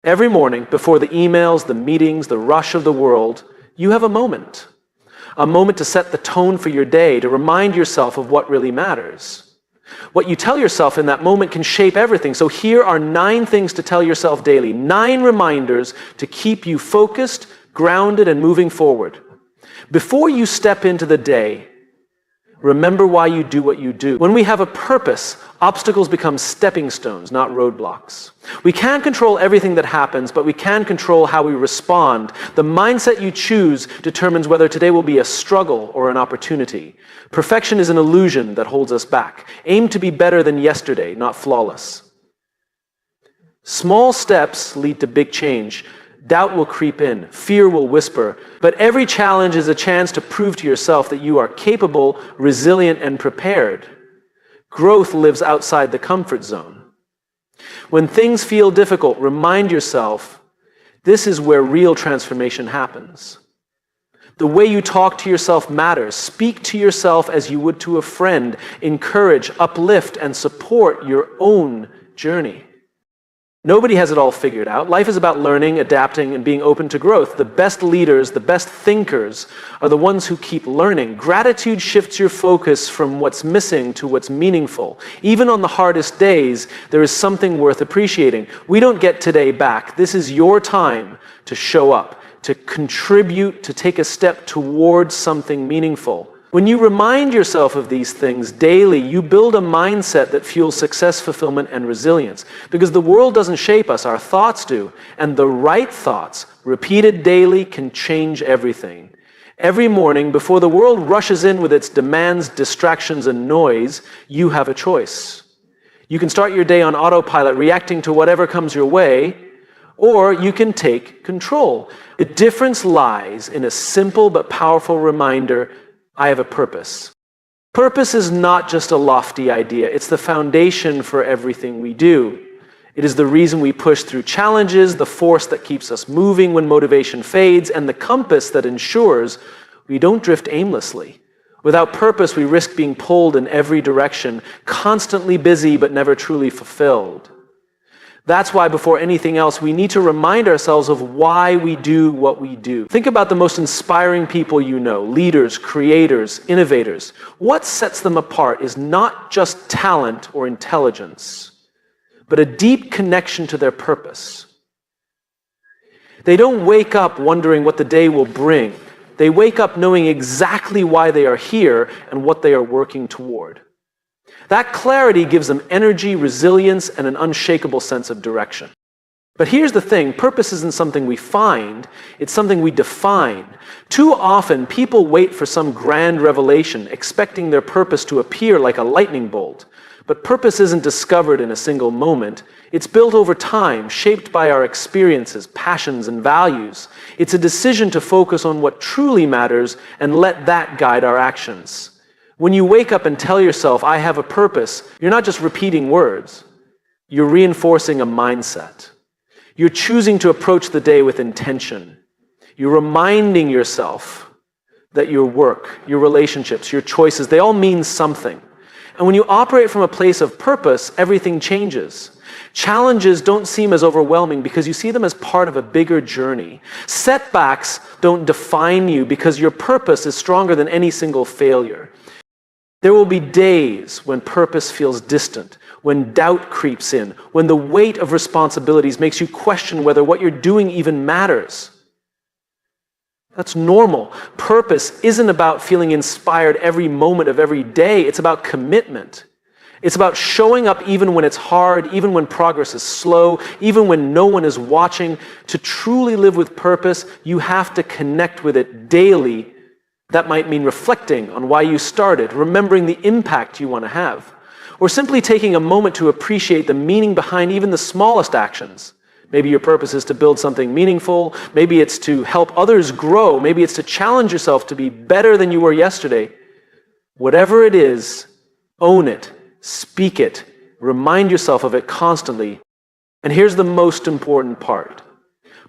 Every morning, before the emails, the meetings, the rush of the world, you have a moment to set the tone for your day, to remind yourself of what really matters. What you tell yourself in that moment can shape everything. So here are 9 things to tell yourself daily, 9 reminders to keep you focused, grounded, and moving forward. Before you step into the day, remember why you do what you do. When we have a purpose, obstacles become stepping stones, not roadblocks. We can't control everything that happens, but we can control how we respond. The mindset you choose determines whether today will be a struggle or an opportunity. Perfection is an illusion that holds us back. Aim to be better than yesterday, not flawless. Small steps lead to big change. Doubt will creep in, fear will whisper, but every challenge is a chance to prove to yourself that you are capable, resilient, and prepared. Growth lives outside the comfort zone. When things feel difficult, remind yourself, this is where real transformation happens. The way you talk to yourself matters. Speak to yourself as you would to a friend. Encourage, uplift, and support your own journey. Nobody has it all figured out. Life is about learning, adapting, and being open to growth. The best leaders, the best thinkers are the ones who keep learning. Gratitude shifts your focus from what's missing to what's meaningful. Even on the hardest days, there is something worth appreciating. We don't get today back. This is your time to show up, to contribute, to take a step towards something meaningful. When you remind yourself of these things daily, you build a mindset that fuels success, fulfillment, and resilience. Because the world doesn't shape us, our thoughts do. And the right thoughts, repeated daily, can change everything. Every morning, before the world rushes in with its demands, distractions, and noise, you have a choice. You can start your day on autopilot, reacting to whatever comes your way, or you can take control. The difference lies in a simple but powerful reminder: I have a purpose. Purpose is not just a lofty idea. It's the foundation for everything we do. It is the reason we push through challenges, the force that keeps us moving when motivation fades, and the compass that ensures we don't drift aimlessly. Without purpose, we risk being pulled in every direction, constantly busy but never truly fulfilled. That's why, before anything else, we need to remind ourselves of why we do what we do. Think about the most inspiring people you know, leaders, creators, innovators. What sets them apart is not just talent or intelligence, but a deep connection to their purpose. They don't wake up wondering what the day will bring. They wake up knowing exactly why they are here and what they are working toward. That clarity gives them energy, resilience, and an unshakable sense of direction. But here's the thing, purpose isn't something we find, it's something we define. Too often, people wait for some grand revelation, expecting their purpose to appear like a lightning bolt. But purpose isn't discovered in a single moment. It's built over time, shaped by our experiences, passions, and values. It's a decision to focus on what truly matters and let that guide our actions. When you wake up and tell yourself, I have a purpose, you're not just repeating words. You're reinforcing a mindset. You're choosing to approach the day with intention. You're reminding yourself that your work, your relationships, your choices, they all mean something. And when you operate from a place of purpose, everything changes. Challenges don't seem as overwhelming because you see them as part of a bigger journey. Setbacks don't define you because your purpose is stronger than any single failure. There will be days when purpose feels distant, when doubt creeps in, when the weight of responsibilities makes you question whether what you're doing even matters. That's normal. Purpose isn't about feeling inspired every moment of every day. It's about commitment. It's about showing up even when it's hard, even when progress is slow, even when no one is watching. To truly live with purpose, you have to connect with it daily. That might mean reflecting on why you started, remembering the impact you want to have, or simply taking a moment to appreciate the meaning behind even the smallest actions. Maybe your purpose is to build something meaningful. Maybe it's to help others grow. Maybe it's to challenge yourself to be better than you were yesterday. Whatever it is, own it, speak it, remind yourself of it constantly. And here's the most important part.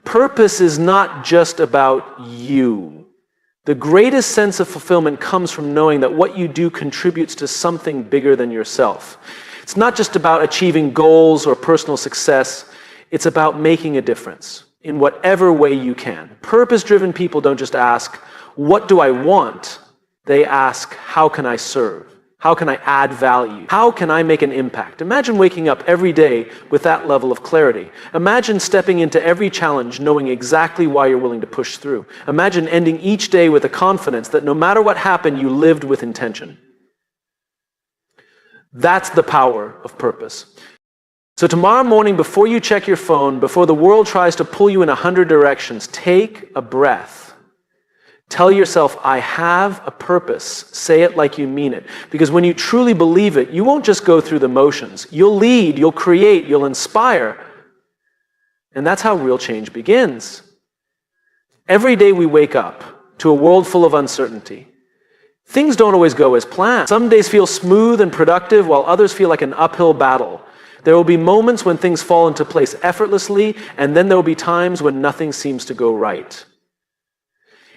Purpose is not just about you. The greatest sense of fulfillment comes from knowing that what you do contributes to something bigger than yourself. It's not just about achieving goals or personal success. It's about making a difference in whatever way you can. Purpose-driven people don't just ask, what do I want? They ask, how can I serve? How can I add value? How can I make an impact? Imagine waking up every day with that level of clarity. Imagine stepping into every challenge knowing exactly why you're willing to push through. Imagine ending each day with a confidence that no matter what happened, you lived with intention. That's the power of purpose. So tomorrow morning, before you check your phone, before the world tries to pull you in 100 directions, take a breath. Tell yourself, I have a purpose. Say it like you mean it. Because when you truly believe it, you won't just go through the motions. You'll lead, you'll create, you'll inspire. And that's how real change begins. Every day we wake up to a world full of uncertainty. Things don't always go as planned. Some days feel smooth and productive, while others feel like an uphill battle. There will be moments when things fall into place effortlessly, and then there will be times when nothing seems to go right.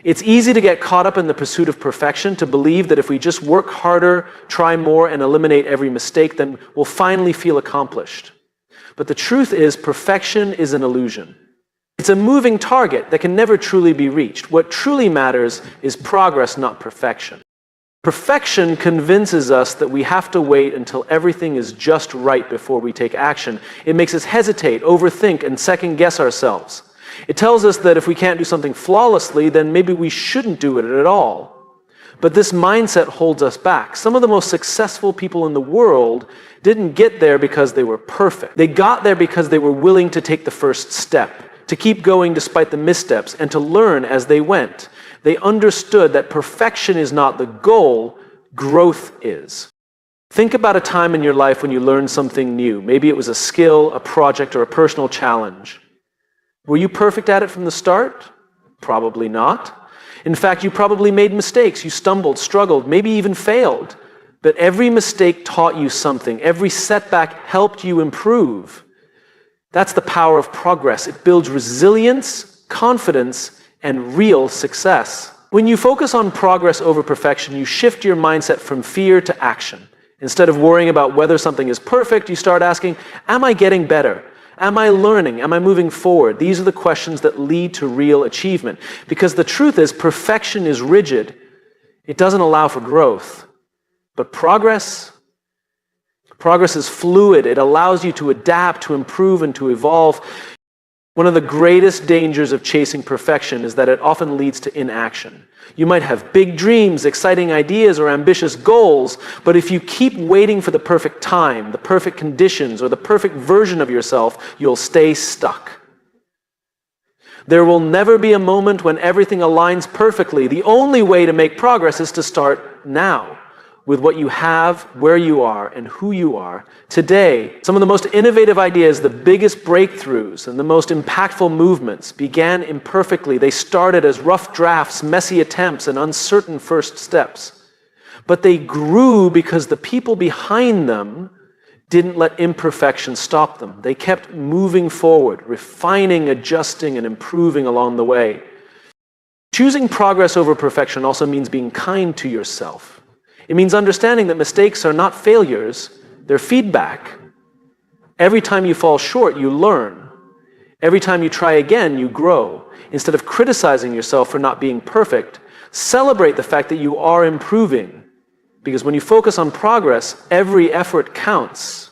It's easy to get caught up in the pursuit of perfection, to believe that if we just work harder, try more, and eliminate every mistake, then we'll finally feel accomplished. But the truth is, perfection is an illusion. It's a moving target that can never truly be reached. What truly matters is progress, not perfection. Perfection convinces us that we have to wait until everything is just right before we take action. It makes us hesitate, overthink, and second-guess ourselves. It tells us that if we can't do something flawlessly, then maybe we shouldn't do it at all. But this mindset holds us back. Some of the most successful people in the world didn't get there because they were perfect. They got there because they were willing to take the first step, to keep going despite the missteps, and to learn as they went. They understood that perfection is not the goal, growth is. Think about a time in your life when you learned something new. Maybe it was a skill, a project, or a personal challenge. Were you perfect at it from the start? Probably not. In fact, you probably made mistakes. You stumbled, struggled, maybe even failed. But every mistake taught you something. Every setback helped you improve. That's the power of progress. It builds resilience, confidence, and real success. When you focus on progress over perfection, you shift your mindset from fear to action. Instead of worrying about whether something is perfect, you start asking, am I getting better? Am I learning? Am I moving forward? These are the questions that lead to real achievement. Because the truth is, perfection is rigid. It doesn't allow for growth. But progress is fluid. It allows you to adapt, to improve, and to evolve. One of the greatest dangers of chasing perfection is that it often leads to inaction. You might have big dreams, exciting ideas, or ambitious goals, but if you keep waiting for the perfect time, the perfect conditions, or the perfect version of yourself, you'll stay stuck. There will never be a moment when everything aligns perfectly. The only way to make progress is to start now, with what you have, where you are, and who you are today. Some of the most innovative ideas, the biggest breakthroughs, and the most impactful movements began imperfectly. They started as rough drafts, messy attempts, and uncertain first steps. But they grew because the people behind them didn't let imperfection stop them. They kept moving forward, refining, adjusting, and improving along the way. Choosing progress over perfection also means being kind to yourself. It means understanding that mistakes are not failures, they're feedback. Every time you fall short, you learn. Every time you try again, you grow. Instead of criticizing yourself for not being perfect, celebrate the fact that you are improving. Because when you focus on progress, every effort counts.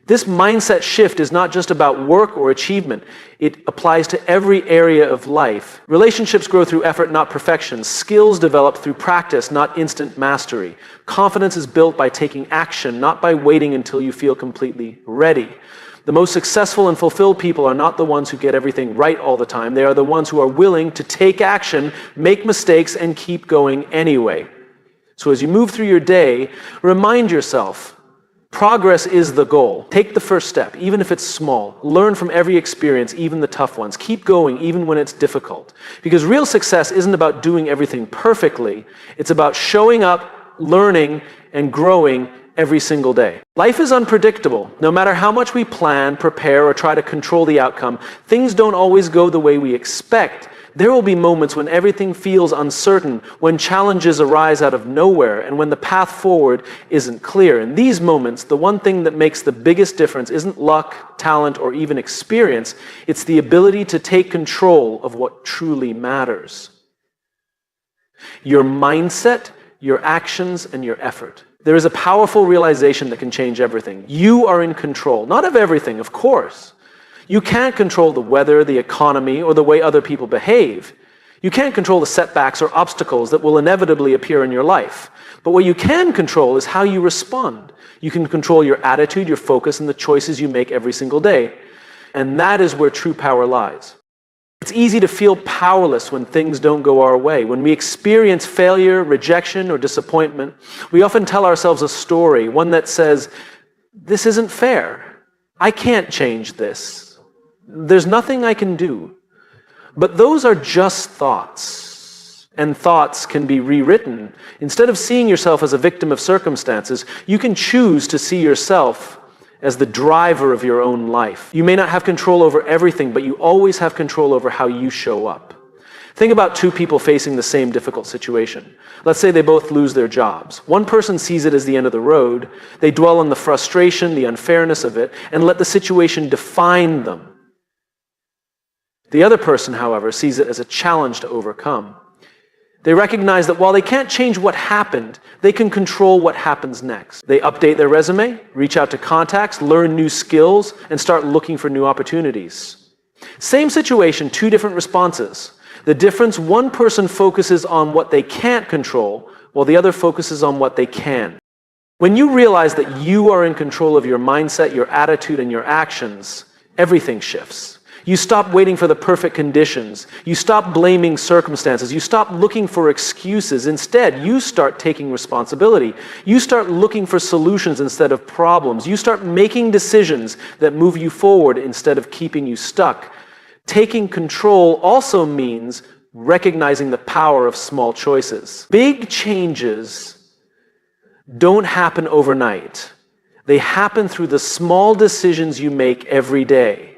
This mindset shift is not just about work or achievement. It applies to every area of life. Relationships grow through effort, not perfection. Skills develop through practice, not instant mastery. Confidence is built by taking action, not by waiting until you feel completely ready. The most successful and fulfilled people are not the ones who get everything right all the time. They are the ones who are willing to take action, make mistakes, and keep going anyway. So as you move through your day, remind yourself, progress is the goal. Take the first step, even if it's small. Learn from every experience, even the tough ones. Keep going, even when it's difficult. Because real success isn't about doing everything perfectly. It's about showing up, learning, and growing every single day. Life is unpredictable. No matter how much we plan, prepare, or try to control the outcome, things don't always go the way we expect. There will be moments when everything feels uncertain, when challenges arise out of nowhere, and when the path forward isn't clear. In these moments, the one thing that makes the biggest difference isn't luck, talent, or even experience. It's the ability to take control of what truly matters. Your mindset, your actions, and your effort. There is a powerful realization that can change everything. You are in control. Not of everything, of course. You can't control the weather, the economy, or the way other people behave. You can't control the setbacks or obstacles that will inevitably appear in your life. But what you can control is how you respond. You can control your attitude, your focus, and the choices you make every single day. And that is where true power lies. It's easy to feel powerless when things don't go our way. When we experience failure, rejection, or disappointment, we often tell ourselves a story, one that says, "This isn't fair. I can't change this. There's nothing I can do." But those are just thoughts, and thoughts can be rewritten. Instead of seeing yourself as a victim of circumstances, you can choose to see yourself as the driver of your own life. You may not have control over everything, but you always have control over how you show up. Think about two people facing the same difficult situation. Let's say they both lose their jobs. One person sees it as the end of the road. They dwell on the frustration, the unfairness of it, and let the situation define them. The other person, however, sees it as a challenge to overcome. They recognize that while they can't change what happened, they can control what happens next. They update their resume, reach out to contacts, learn new skills, and start looking for new opportunities. Same situation, two different responses. The difference, one person focuses on what they can't control, while the other focuses on what they can. When you realize that you are in control of your mindset, your attitude, and your actions, everything shifts. You stop waiting for the perfect conditions. You stop blaming circumstances. You stop looking for excuses. Instead, you start taking responsibility. You start looking for solutions instead of problems. You start making decisions that move you forward instead of keeping you stuck. Taking control also means recognizing the power of small choices. Big changes don't happen overnight. They happen through the small decisions you make every day.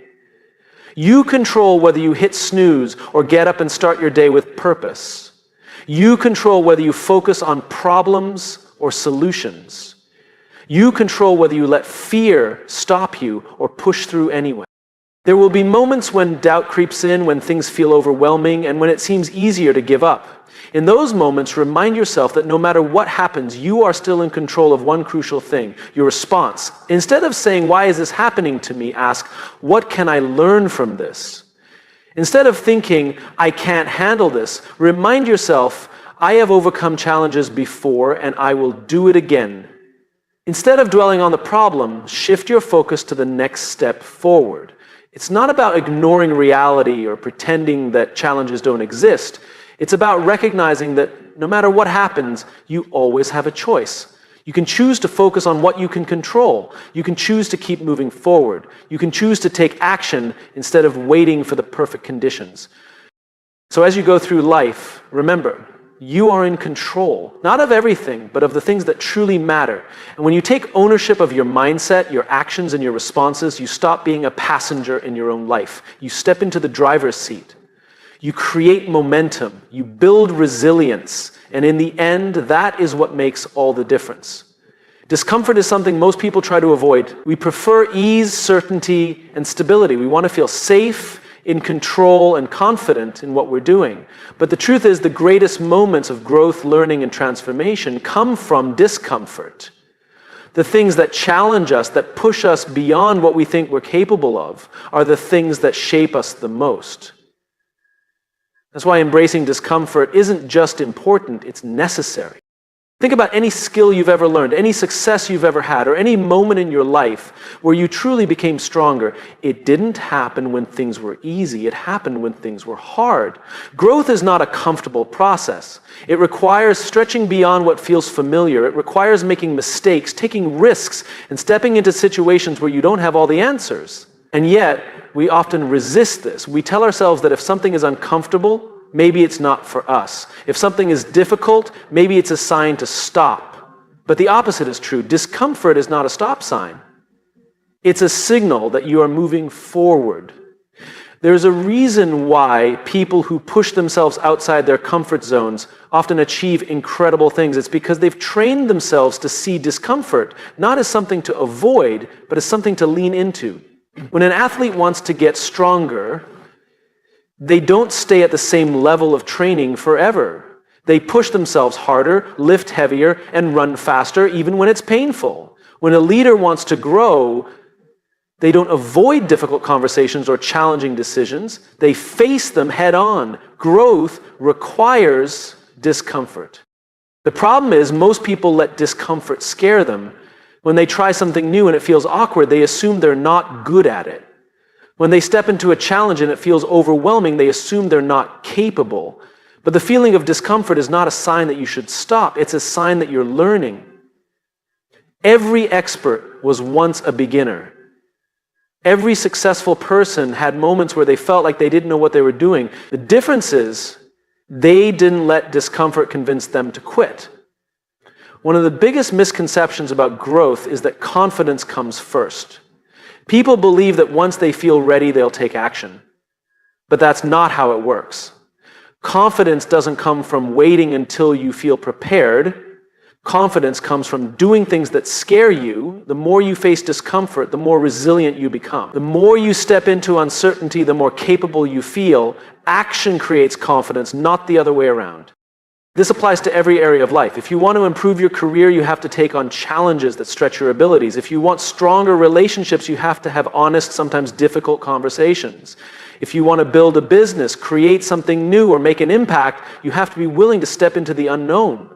You control whether you hit snooze or get up and start your day with purpose. You control whether you focus on problems or solutions. You control whether you let fear stop you or push through anyway. There will be moments when doubt creeps in, when things feel overwhelming, and when it seems easier to give up. In those moments, remind yourself that no matter what happens, you are still in control of one crucial thing, your response. Instead of saying, "Why is this happening to me?" ask, "What can I learn from this?" Instead of thinking, "I can't handle this," remind yourself, "I have overcome challenges before and I will do it again." Instead of dwelling on the problem, shift your focus to the next step forward. It's not about ignoring reality or pretending that challenges don't exist. It's about recognizing that no matter what happens, you always have a choice. You can choose to focus on what you can control. You can choose to keep moving forward. You can choose to take action instead of waiting for the perfect conditions. So as you go through life, remember, you are in control, not of everything, but of the things that truly matter. And when you take ownership of your mindset, your actions, and your responses, you stop being a passenger in your own life. You step into the driver's seat. You create momentum, you build resilience, and in the end, that is what makes all the difference. Discomfort is something most people try to avoid. We prefer ease, certainty, and stability. We want to feel safe, in control, and confident in what we're doing. But the truth is, the greatest moments of growth, learning, and transformation come from discomfort. The things that challenge us, that push us beyond what we think we're capable of, are the things that shape us the most. That's why embracing discomfort isn't just important, it's necessary. Think about any skill you've ever learned, any success you've ever had, or any moment in your life where you truly became stronger. It didn't happen when things were easy, it happened when things were hard. Growth is not a comfortable process. It requires stretching beyond what feels familiar. It requires making mistakes, taking risks, and stepping into situations where you don't have all the answers. And yet, we often resist this. We tell ourselves that if something is uncomfortable, maybe it's not for us. If something is difficult, maybe it's a sign to stop. But the opposite is true. Discomfort is not a stop sign. It's a signal that you are moving forward. There's a reason why people who push themselves outside their comfort zones often achieve incredible things. It's because they've trained themselves to see discomfort, not as something to avoid, but as something to lean into. When an athlete wants to get stronger, they don't stay at the same level of training forever. They push themselves harder, lift heavier, and run faster, even when it's painful. When a leader wants to grow, they don't avoid difficult conversations or challenging decisions. They face them head on. Growth requires discomfort. The problem is most people let discomfort scare them. When they try something new and it feels awkward, they assume they're not good at it. When they step into a challenge and it feels overwhelming, they assume they're not capable. But the feeling of discomfort is not a sign that you should stop. It's a sign that you're learning. Every expert was once a beginner. Every successful person had moments where they felt like they didn't know what they were doing. The difference is they didn't let discomfort convince them to quit. One of the biggest misconceptions about growth is that confidence comes first. People believe that once they feel ready, they'll take action. But that's not how it works. Confidence doesn't come from waiting until you feel prepared. Confidence comes from doing things that scare you. The more you face discomfort, the more resilient you become. The more you step into uncertainty, the more capable you feel. Action creates confidence, not the other way around. This applies to every area of life. If you want to improve your career, you have to take on challenges that stretch your abilities. If you want stronger relationships, you have to have honest, sometimes difficult conversations. If you want to build a business, create something new, or make an impact, you have to be willing to step into the unknown.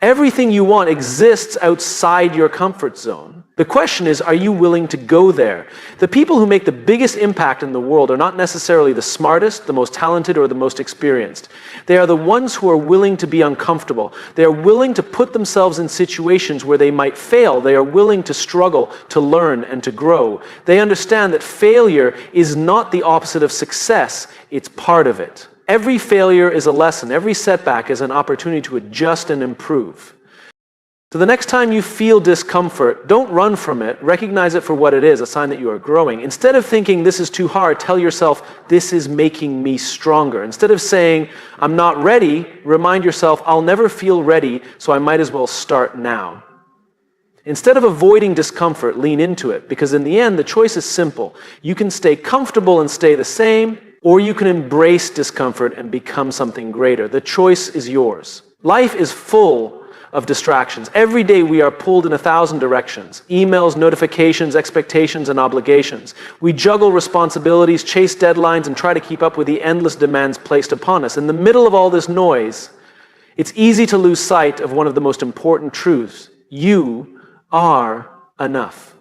Everything you want exists outside your comfort zone. The question is, are you willing to go there? The people who make the biggest impact in the world are not necessarily the smartest, the most talented, or the most experienced. They are the ones who are willing to be uncomfortable. They are willing to put themselves in situations where they might fail. They are willing to struggle, to learn, and to grow. They understand that failure is not the opposite of success. It's part of it. Every failure is a lesson. Every setback is an opportunity to adjust and improve. So the next time you feel discomfort, don't run from it. Recognize it for what it is, a sign that you are growing. Instead of thinking this is too hard, tell yourself this is making me stronger. Instead of saying I'm not ready, remind yourself I'll never feel ready, so I might as well start now. Instead of avoiding discomfort, lean into it, because in the end, the choice is simple. You can stay comfortable and stay the same, or you can embrace discomfort and become something greater. The choice is yours. Life is full of distractions. Every day we are pulled in 1,000 directions. Emails, notifications, expectations, and obligations. We juggle responsibilities, chase deadlines, and try to keep up with the endless demands placed upon us. In the middle of all this noise, it's easy to lose sight of one of the most important truths. You are enough.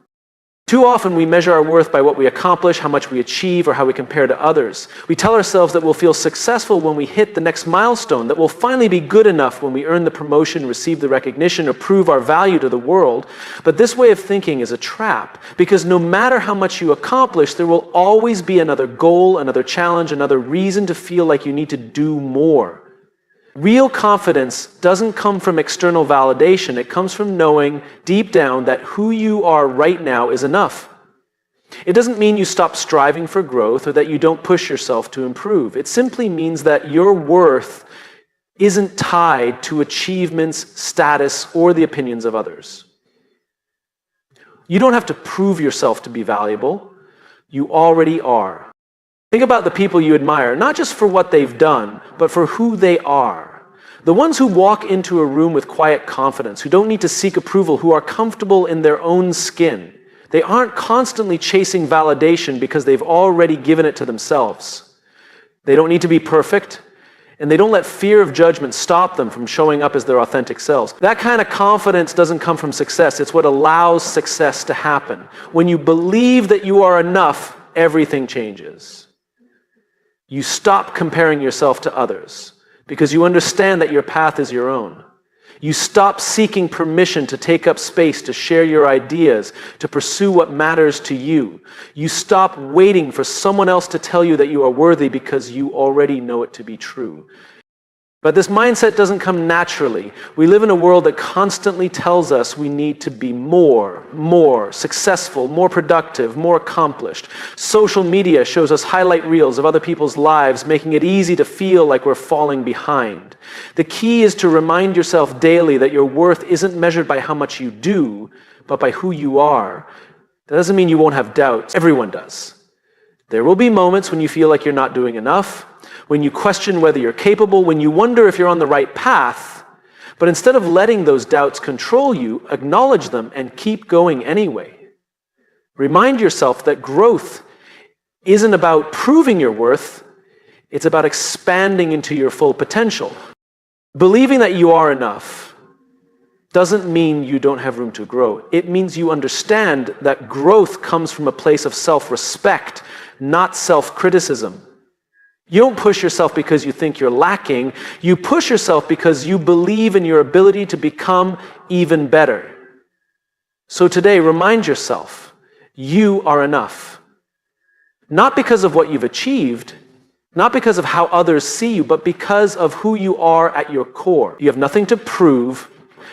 Too often we measure our worth by what we accomplish, how much we achieve, or how we compare to others. We tell ourselves that we'll feel successful when we hit the next milestone, that we'll finally be good enough when we earn the promotion, receive the recognition, or prove our value to the world. But this way of thinking is a trap, because no matter how much you accomplish, there will always be another goal, another challenge, another reason to feel like you need to do more. Real confidence doesn't come from external validation. It comes from knowing deep down that who you are right now is enough. It doesn't mean you stop striving for growth or that you don't push yourself to improve. It simply means that your worth isn't tied to achievements, status, or the opinions of others. You don't have to prove yourself to be valuable. You already are. Think about the people you admire, not just for what they've done, but for who they are. The ones who walk into a room with quiet confidence, who don't need to seek approval, who are comfortable in their own skin. They aren't constantly chasing validation because they've already given it to themselves. They don't need to be perfect, and they don't let fear of judgment stop them from showing up as their authentic selves. That kind of confidence doesn't come from success. It's what allows success to happen. When you believe that you are enough, everything changes. You stop comparing yourself to others because you understand that your path is your own. You stop seeking permission to take up space, to share your ideas, to pursue what matters to you. You stop waiting for someone else to tell you that you are worthy because you already know it to be true. But this mindset doesn't come naturally. We live in a world that constantly tells us we need to be more successful, more productive, more accomplished. Social media shows us highlight reels of other people's lives, making it easy to feel like we're falling behind. The key is to remind yourself daily that your worth isn't measured by how much you do, but by who you are. That doesn't mean you won't have doubts. Everyone does. There will be moments when you feel like you're not doing enough, when you question whether you're capable, when you wonder if you're on the right path. But instead of letting those doubts control you, acknowledge them and keep going anyway. Remind yourself that growth isn't about proving your worth, it's about expanding into your full potential. Believing that you are enough doesn't mean you don't have room to grow. It means you understand that growth comes from a place of self-respect, not self-criticism. You don't push yourself because you think you're lacking. You push yourself because you believe in your ability to become even better. So today, remind yourself, you are enough. Not because of what you've achieved, not because of how others see you, but because of who you are at your core. You have nothing to prove.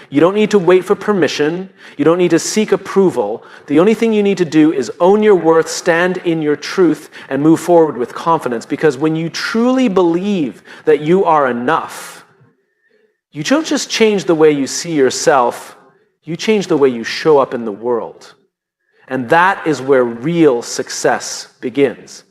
You don't need to wait for permission. You don't need to seek approval. The only thing you need to do is own your worth, stand in your truth, and move forward with confidence. Because when you truly believe that you are enough, you don't just change the way you see yourself, you change the way you show up in the world. And that is where real success begins.